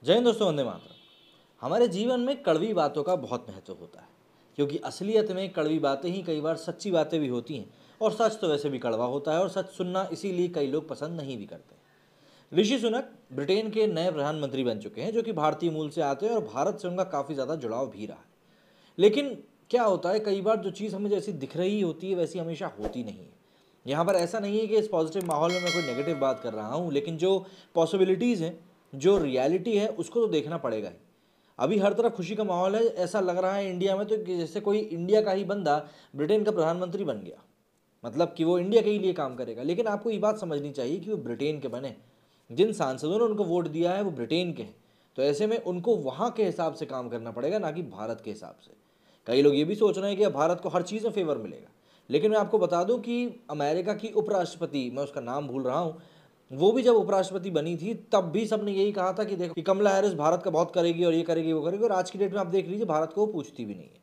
जय हिंद दोस्तों, वंदे मातरम। हमारे जीवन में कड़वी बातों का बहुत महत्व होता है, क्योंकि असलियत में कड़वी बातें ही कई बार सच्ची बातें भी होती हैं। और सच तो वैसे भी कड़वा होता है, और सच सुनना इसीलिए कई लोग पसंद नहीं भी करते। ऋषि सुनक ब्रिटेन के नए प्रधानमंत्री बन चुके हैं, जो कि भारतीय मूल से आते हैं और भारत से उनका काफ़ी ज़्यादा जुड़ाव भी रहा है। लेकिन क्या होता है, कई बार जो चीज़ हमें जैसी दिख रही होती है वैसी हमेशा होती नहीं है। यहाँ पर ऐसा नहीं है कि इस पॉजिटिव माहौल में मैं कोई नेगेटिव बात कर रहा हूँ, लेकिन जो पॉसिबिलिटीज़ हैं, जो रियलिटी है, उसको तो देखना पड़ेगा ही। अभी हर तरफ खुशी का माहौल है, ऐसा लग रहा है इंडिया में तो कि जैसे कोई इंडिया का ही बंदा ब्रिटेन का प्रधानमंत्री बन गया, मतलब कि वो इंडिया के ही लिए काम करेगा। लेकिन आपको ये बात समझनी चाहिए कि वो ब्रिटेन के बने, जिन सांसदों ने उनको वोट दिया है वो ब्रिटेन के हैं। तो ऐसे में उनको वहाँ के हिसाब से काम करना पड़ेगा, ना कि भारत के हिसाब से। कई लोग ये भी सोच रहे हैं कि अब भारत को हर चीज़ में फेवर मिलेगा, लेकिन मैं आपको बता दूं कि अमेरिका की उपराष्ट्रपति, मैं उसका नाम भूल रहा हूँ, वो भी जब उपराष्ट्रपति बनी थी तब भी सबने यही कहा था कि देखो कि कमला हैरिस भारत का बहुत करेगी और ये करेगी वो करेगी, और आज की डेट में आप देख लीजिए भारत को वो पूछती भी नहीं है।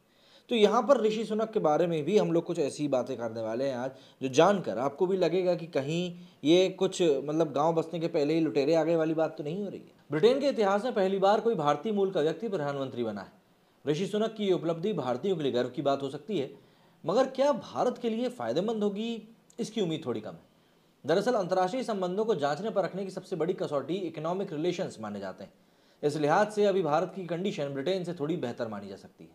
तो यहाँ पर ऋषि सुनक के बारे में भी हम लोग कुछ ऐसी बातें करने वाले हैं आज, जो जानकर आपको भी लगेगा कि कहीं ये कुछ मतलब गांव बसने के पहले ही लुटेरे आ गए वाली बात तो नहीं हो रही है। ब्रिटेन के इतिहास में पहली बार कोई भारतीय मूल का व्यक्ति प्रधानमंत्री बना है। ऋषि सुनक की ये उपलब्धि भारतीयों के लिए गर्व की बात हो सकती है, मगर क्या भारत के लिए फायदेमंद होगी, इसकी उम्मीद थोड़ी कम है। दरअसल अंतर्राष्ट्रीय संबंधों को जांचने पर रखने की सबसे बड़ी कसौटी इकोनॉमिक रिलेशंस माने जाते हैं। इस लिहाज से अभी भारत की कंडीशन ब्रिटेन से थोड़ी बेहतर मानी जा सकती है।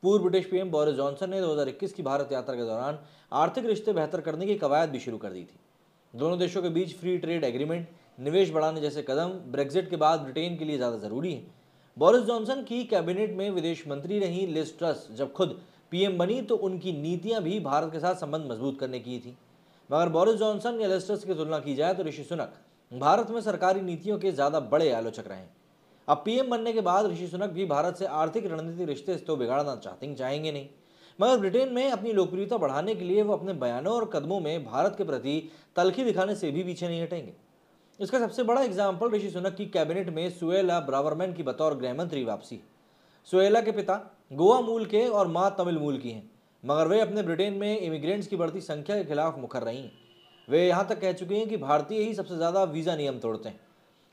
पूर्व ब्रिटिश पीएम बोरिस जॉनसन ने 2021 की भारत यात्रा के दौरान आर्थिक रिश्ते बेहतर करने की कवायद भी शुरू कर दी थी। दोनों देशों के बीच फ्री ट्रेड एग्रीमेंट, निवेश बढ़ाने जैसे कदम ब्रेग्जिट के बाद ब्रिटेन के लिए ज़्यादा ज़रूरी है। बोरिस जॉनसन की कैबिनेट में विदेश मंत्री रही लिज ट्रस जब खुद पीएम बनी तो उनकी नीतियां भी भारत के साथ संबंध मजबूत करने की थी। मगर बोरिस जॉनसन या लिज ट्रस की तुलना की जाए तो ऋषि सुनक भारत में सरकारी नीतियों के ज़्यादा बड़े आलोचक रहे हैं। अब पीएम बनने के बाद ऋषि सुनक भी भारत से आर्थिक रणनीतिक रिश्ते तो बिगाड़ना चाहेंगे नहीं, मगर ब्रिटेन में अपनी लोकप्रियता बढ़ाने के लिए वो अपने बयानों और कदमों में भारत के प्रति तलखी दिखाने से भी पीछे नहीं हटेंगे। इसका सबसे बड़ा एग्जाम्पल ऋषि सुनक की कैबिनेट में सुएला ब्रावरमैन की बतौर गृह मंत्री वापसी। सुएला के पिता गोवा मूल के और मां तमिल मूल की हैं, मगर वे अपने ब्रिटेन में इमिग्रेंट्स की बढ़ती संख्या के खिलाफ मुखर रही हैं। वे यहाँ तक कह चुकी हैं कि भारतीय ही सबसे ज़्यादा वीज़ा नियम तोड़ते हैं।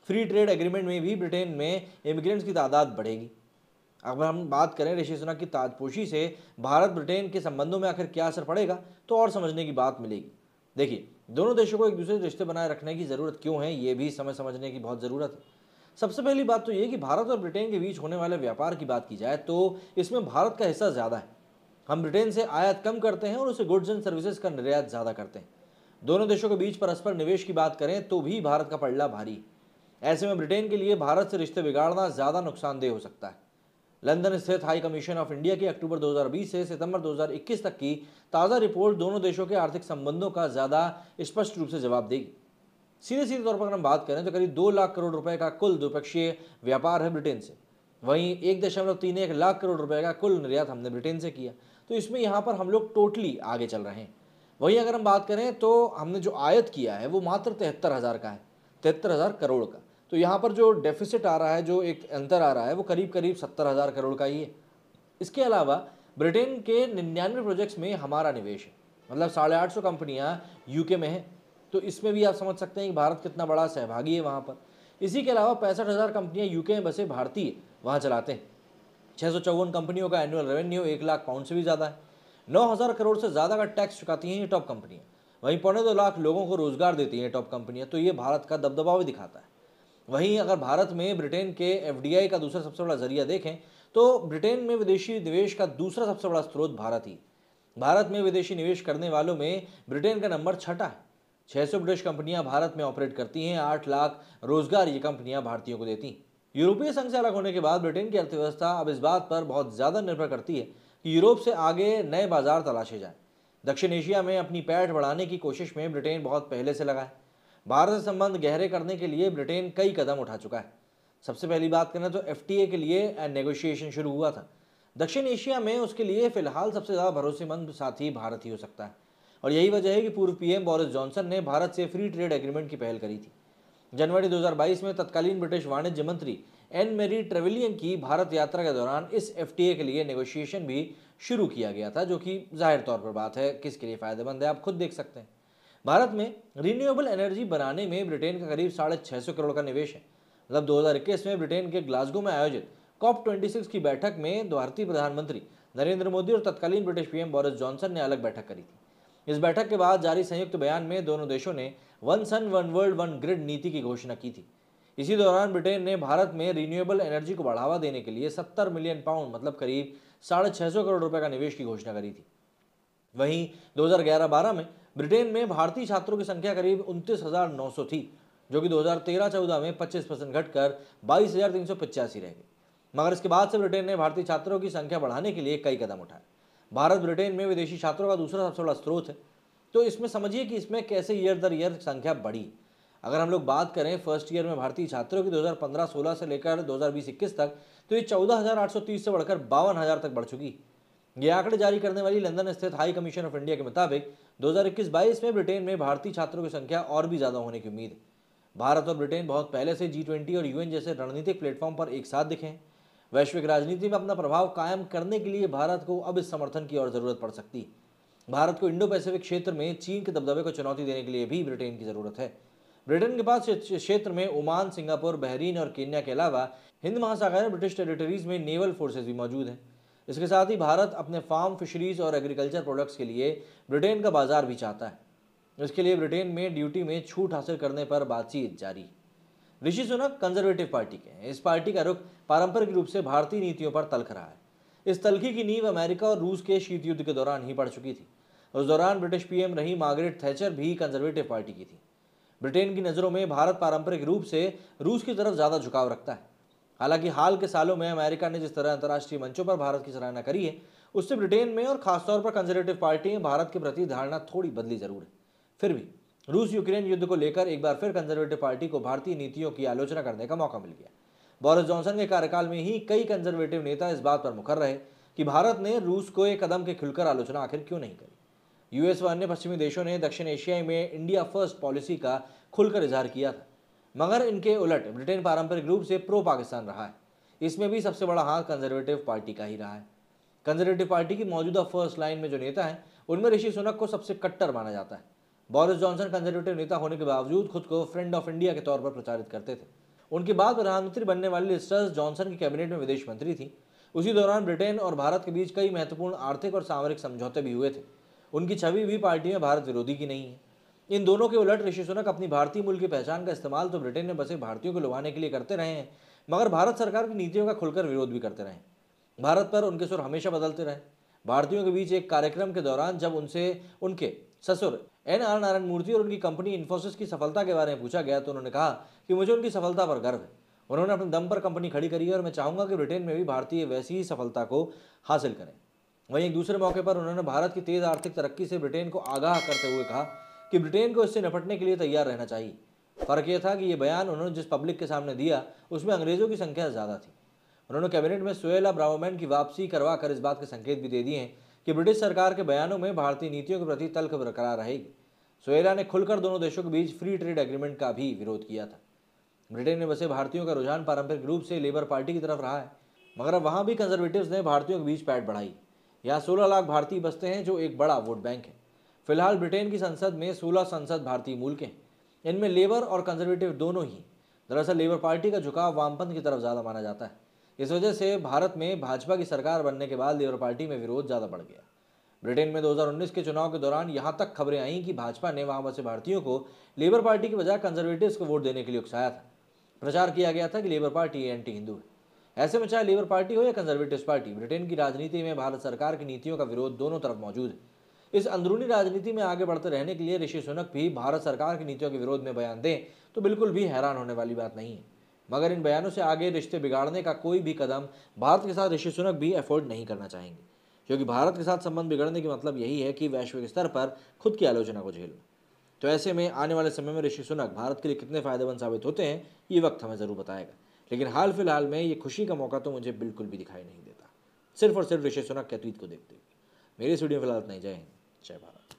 फ्री ट्रेड एग्रीमेंट में भी ब्रिटेन में इमिग्रेंट्स की तादाद बढ़ेगी। अगर हम बात करें ऋषि सुनक की ताजपोशी से भारत ब्रिटेन के संबंधों में आखिर क्या असर पड़ेगा, तो और समझने की बात मिलेगी। देखिए, दोनों देशों को एक दूसरे से रिश्ते बनाए रखने की ज़रूरत क्यों है, ये भी समझने की बहुत ज़रूरत है। सबसे पहली बात तो ये कि भारत और ब्रिटेन के बीच होने वाले व्यापार की बात की जाए तो इसमें भारत का हिस्सा ज़्यादा है। हम ब्रिटेन से आयात कम करते हैं और उसे गुड्स एंड सर्विसेज का निर्यात ज़्यादा करते हैं। दोनों देशों के बीच परस्पर निवेश की बात करें तो भी भारत का पलड़ा भारी है। ऐसे में ब्रिटेन के लिए भारत से रिश्ते बिगाड़ना ज़्यादा नुकसानदेह हो सकता है। लंदन स्थित हाई कमीशन ऑफ इंडिया की अक्टूबर 2020 से सितंबर 2021 तक की ताज़ा रिपोर्ट दोनों देशों के आर्थिक संबंधों का ज़्यादा स्पष्ट रूप से जवाब देगी। सीधे सीधे तौर पर अगर हम बात करें तो करीब 2 लाख करोड़ रुपए का कुल द्विपक्षीय व्यापार है ब्रिटेन से। वहीं 1.31 लाख करोड़ रुपए का कुल निर्यात हमने ब्रिटेन से किया। तो इसमें यहाँ पर हम लोग टोटली आगे चल रहे हैं। वहीं अगर हम बात करें तो हमने जो आयत किया है वो मात्र 73,000 का है, 73,000 करोड़ का। तो यहाँ पर जो डेफिसिट आ रहा है, जो एक अंतर आ रहा है, वो करीब करीब 70,000 करोड़ का ही है। इसके अलावा ब्रिटेन के 99 प्रोजेक्ट्स में हमारा निवेश है, मतलब 850 कंपनियां यूके में हैं। तो इसमें भी आप समझ सकते हैं कि भारत कितना बड़ा सहभागी है वहाँ पर। इसी के अलावा 65,000 कंपनियां यूके में बसे भारतीय वहाँ चलाते हैं। 654 कंपनियों का एनुअल रेवेन्यू 1 लाख पाउंड से भी ज़्यादा है। 9,000 करोड़ से ज़्यादा का टैक्स चुकाती हैं ये टॉप कंपनियाँ। वहीं 2.25 लाख लोगों को रोजगार देती हैं टॉप कंपनियाँ। तो ये भारत का दबदबा भी दिखाता है। वहीं अगर भारत में ब्रिटेन के एफडीआई का दूसरा सबसे बड़ा जरिया देखें तो ब्रिटेन में विदेशी निवेश का दूसरा सबसे बड़ा स्रोत भारत ही। भारत में विदेशी निवेश करने वालों में ब्रिटेन का नंबर 6 है। 600 ब्रिटिश कंपनियां भारत में ऑपरेट करती हैं। 8 लाख रोजगार ये कंपनियां भारतीयों को देती हैं। यूरोपीय संघ से अलग होने के बाद ब्रिटेन की अर्थव्यवस्था अब इस बात पर बहुत ज़्यादा निर्भर करती है कि यूरोप से आगे नए बाजार तलाशे जाएं। दक्षिण एशिया में अपनी पैठ बढ़ाने की कोशिश में ब्रिटेन बहुत पहले से लगा है। भारत से संबंध गहरे करने के लिए ब्रिटेन कई कदम उठा चुका है। सबसे पहली बात करें तो एफटीए के लिए नेगोशिएशन शुरू हुआ था। दक्षिण एशिया में उसके लिए फिलहाल सबसे ज़्यादा भरोसेमंद साथी भारत ही हो सकता है, और यही वजह है कि पूर्व पीएम बोरिस जॉनसन ने भारत से फ्री ट्रेड एग्रीमेंट की पहल करी थी। जनवरी 2022 में तत्कालीन ब्रिटिश वाणिज्य मंत्री एन मेरी ट्रेविलियन की भारत यात्रा के दौरान इस एफटीए के लिए नेगोशिएशन भी शुरू किया गया था, जो कि जाहिर तौर पर बात है किसके लिए फ़ायदेमंद है, आप खुद देख सकते हैं। भारत में रिन्यूएबल एनर्जी बनाने में ब्रिटेन का करीब 650 करोड़ का निवेश है। मतलब 2021 में ब्रिटेन के ग्लासगो में आयोजित COP26 की बैठक में भारतीय प्रधानमंत्री नरेंद्र मोदी और तत्कालीन ब्रिटिश पीएम बोरिस जॉनसन ने अलग बैठक करी थी। इस बैठक के बाद जारी संयुक्त बयान में दोनों देशों ने one sun one world one grid नीति की घोषणा की थी। इसी दौरान ब्रिटेन ने भारत में रिन्यूएबल एनर्जी को बढ़ावा देने के लिए 70 मिलियन पाउंड मतलब करीब 650 करोड़ रुपए का निवेश की घोषणा करी थी। वहीं 2011-12 में ब्रिटेन में भारतीय छात्रों की संख्या करीब 29,900 थी, जो कि 2013-14 में 25% घटकर 22,385 रह गई। मगर इसके बाद से ब्रिटेन ने भारतीय छात्रों की संख्या बढ़ाने के लिए कई कदम उठाए। भारत ब्रिटेन में विदेशी छात्रों का दूसरा सबसे बड़ा स्रोत है, तो इसमें समझिए कि इसमें कैसे ईयर दर ईयर संख्या बढ़ी। अगर हम लोग बात करें फर्स्ट ईयर में भारतीय छात्रों की 2015-16 से लेकर 2020-21 तक, तो ये 14,830 से बढ़कर 52,000 तक बढ़ चुकी। ये आंकड़े जारी करने वाली लंदन स्थित हाई कमीशन ऑफ इंडिया के मुताबिक 2021-22 में ब्रिटेन में भारतीय छात्रों की संख्या और भी ज्यादा होने की उम्मीद है। भारत और ब्रिटेन बहुत पहले से G20 और UN जैसे रणनीतिक प्लेटफॉर्म पर एक साथ दिखे हैं। वैश्विक राजनीति में अपना प्रभाव कायम करने के लिए भारत को अब इस समर्थन की और जरूरत पड़ सकती है। भारत को इंडो पैसिफिक क्षेत्र में चीन के दबदबे को चुनौती देने के लिए भी ब्रिटेन की जरूरत है। ब्रिटेन के पास क्षेत्र में ओमान, सिंगापुर, बहरीन और केन्या के अलावा हिंद महासागर ब्रिटिश टेरिटरीज में नेवल फोर्सेज भी मौजूद हैं। इसके साथ ही भारत अपने फार्म, फिशरीज और एग्रीकल्चर प्रोडक्ट्स के लिए ब्रिटेन का बाजार भी चाहता है। इसके लिए ब्रिटेन में ड्यूटी में छूट हासिल करने पर बातचीत जारी है। ऋषि सुनक कंजर्वेटिव पार्टी के हैं। इस पार्टी का रुख पारंपरिक रूप से भारतीय नीतियों पर तल्ख रहा है। इस तल्खी की नींव अमेरिका और रूस के शीत युद्ध के दौरान ही पड़ चुकी थी। उस दौरान ब्रिटिश पीएम रही मार्गरेट थैचर भी कंजर्वेटिव पार्टी की थी। ब्रिटेन की नज़रों में भारत पारंपरिक रूप से रूस की तरफ ज़्यादा झुकाव रखता है। हालांकि हाल के सालों में अमेरिका ने जिस तरह अंतर्राष्ट्रीय मंचों पर भारत की सराहना करी है, उससे ब्रिटेन में और खासतौर पर कंजर्वेटिव पार्टी में भारत के प्रति धारणा थोड़ी बदली जरूर है। फिर भी रूस यूक्रेन युद्ध को लेकर एक बार फिर कंजर्वेटिव पार्टी को भारतीय नीतियों की आलोचना करने का मौका मिल गया। बोरिस जॉनसन के कार्यकाल में ही कई कंजर्वेटिव नेता इस बात पर मुखर रहे कि भारत ने रूस को एक कदम की खुलकर आलोचना आखिर क्यों नहीं करी। यूएस व अन्य पश्चिमी देशों ने दक्षिण एशिया में इंडिया फर्स्ट पॉलिसी का खुलकर इजहार किया था, मगर इनके उलट ब्रिटेन पारंपरिक रूप से प्रो पाकिस्तान रहा है। इसमें भी सबसे बड़ा हाथ कंजर्वेटिव पार्टी का ही रहा है। कंजर्वेटिव पार्टी की मौजूदा फर्स्ट लाइन में जो नेता हैं, उनमें ऋषि सुनक को सबसे कट्टर माना जाता है। बोरिस जॉनसन कंजर्वेटिव नेता होने के बावजूद खुद को फ्रेंड ऑफ इंडिया के तौर पर प्रचारित करते थे। उनके बाद प्रधानमंत्री बनने वाली लिज ट्रस जॉनसन की कैबिनेट में विदेश मंत्री थी। उसी दौरान ब्रिटेन और भारत के बीच कई महत्वपूर्ण आर्थिक और सामरिक समझौते भी हुए थे। उनकी छवि भी पार्टी में भारत विरोधी की नहीं है। इन दोनों के उलट ऋषि सुनक अपनी भारतीय मूल की पहचान का इस्तेमाल तो ब्रिटेन में बसे भारतीयों को लुभाने के लिए करते रहे हैं, मगर भारत सरकार की नीतियों का खुलकर विरोध भी करते रहे। भारत पर उनके सुर हमेशा बदलते रहे। भारतीयों के बीच एक कार्यक्रम के दौरान जब उनसे उनके ससुर NR नारायण मूर्ति और उनकी कंपनी इन्फोसिस की सफलता के बारे में पूछा गया तो उन्होंने कहा कि मुझे उनकी सफलता पर गर्व है। उन्होंने अपने दम पर कंपनी खड़ी करी है और मैं चाहूंगा कि ब्रिटेन में भी भारतीय वैसी ही सफलता को हासिल करें। वहीं एक दूसरे मौके पर उन्होंने भारत की तेज आर्थिक तरक्की से ब्रिटेन को आगाह करते हुए कहा कि ब्रिटेन को इससे निपटने के लिए तैयार रहना चाहिए। फर्क यह था कि ये बयान उन्होंने जिस पब्लिक के सामने दिया उसमें अंग्रेजों की संख्या ज़्यादा थी। उन्होंने कैबिनेट में सुएला ब्रावर्मैन की वापसी करवा कर इस बात के संकेत भी दे दिए हैं कि ब्रिटिश सरकार के बयानों में भारतीय नीतियों के प्रति तल्ख बरकरार रहेगी। सुएला ने खुलकर दोनों देशों के बीच फ्री ट्रेड एग्रीमेंट का भी विरोध किया था। ब्रिटेन में बसे भारतीयों का रुझान पारंपरिक रूप से लेबर पार्टी की तरफ रहा है, मगर अब वहाँ भी कंजर्वेटिव्स ने भारतीयों के बीच पैठ बढ़ाई। यहाँ 16 लाख भारतीय बसते हैं, जो एक बड़ा वोट बैंक है। फिलहाल ब्रिटेन की संसद में 16 सांसद भारतीय मूल के हैं। इनमें लेबर और कंजर्वेटिव दोनों ही। दरअसल लेबर पार्टी का झुकाव वामपंथ की तरफ ज़्यादा माना जाता है। इस वजह से भारत में भाजपा की सरकार बनने के बाद लेबर पार्टी में विरोध ज़्यादा बढ़ गया। ब्रिटेन में 2019 के चुनाव के दौरान यहाँ तक खबरें आईं कि भाजपा ने वहाँ बसे भारतीयों को लेबर पार्टी की बजाय कंजर्वेटिव्स को वोट देने के लिए उकसाया था। प्रचार किया गया था कि लेबर पार्टी एंटी हिंदू है। ऐसे में चाहे लेबर पार्टी हो या कंजर्वेटिव पार्टी, ब्रिटेन की राजनीति में भारत सरकार की नीतियों का विरोध दोनों तरफ मौजूद है। इस अंदरूनी राजनीति में आगे बढ़ते रहने के लिए ऋषि सुनक भी भारत सरकार की नीतियों के विरोध में बयान दें तो बिल्कुल भी हैरान होने वाली बात नहीं है। मगर इन बयानों से आगे रिश्ते बिगाड़ने का कोई भी कदम भारत के साथ ऋषि सुनक भी अफोर्ड नहीं करना चाहेंगे, क्योंकि भारत के साथ संबंध बिगड़ने का मतलब यही है कि वैश्विक स्तर पर खुद की आलोचना को झेलना। तो ऐसे में आने वाले समय में ऋषि सुनक भारत के लिए कितने फायदेमंद साबित होते हैं, ये वक्त हमें ज़रूर बताएगा। लेकिन हाल फिलहाल में ये खुशी का मौका तो मुझे बिल्कुल भी दिखाई नहीं देता, सिर्फ और सिर्फ ऋषि सुनक के ट्वीट को देखते हुए। मेरी इस वीडियो में फिलहाल इतना ही। जय हिंद, जय भारत।